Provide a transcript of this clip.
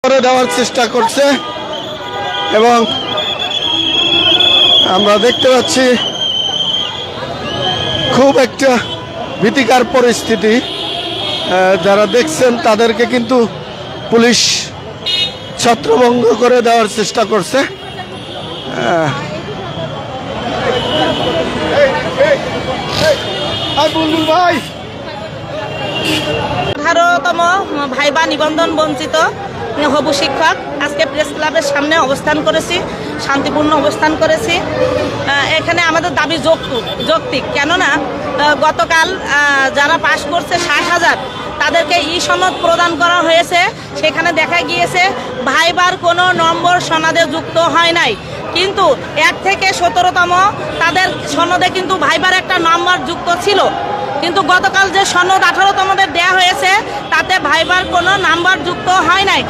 করে দেওয়ার চেষ্টা করছে এবং আমরা দেখতে পাচ্ছি খুব একটা ভীতিকর পরিস্থিতি। যারা দেখছেন তাদেরকে কিন্তু পুলিশ ছত্রভঙ্গ করে দেওয়ার চেষ্টা করছে। 18তম ভাইবা নিবন্ধন বঞ্চিত হবু শিক্ষক আজকে প্রেস ক্লাবের সামনে অবস্থান করেছি, শান্তিপূর্ণ অবস্থান করেছি। এখানে আমাদের দাবি যৌক্তিক, কেননা গতকাল যারা পাশ করছে 60,000 তাদেরকে সনদ প্রদান করা হয়েছে। সেখানে দেখা গিয়েছে ভাইবার কোনো নম্বর সনদে যুক্ত হয় নাই, কিন্তু 1 থেকে 17তম তাদের সনদে কিন্তু ভাইবার একটা নম্বর যুক্ত ছিল। কিন্তু গতকাল যে সনদ 18তমদের দেয়া হয়েছে তাতে ভাইবার কোনো নাম্বার যুক্ত হয় নাই।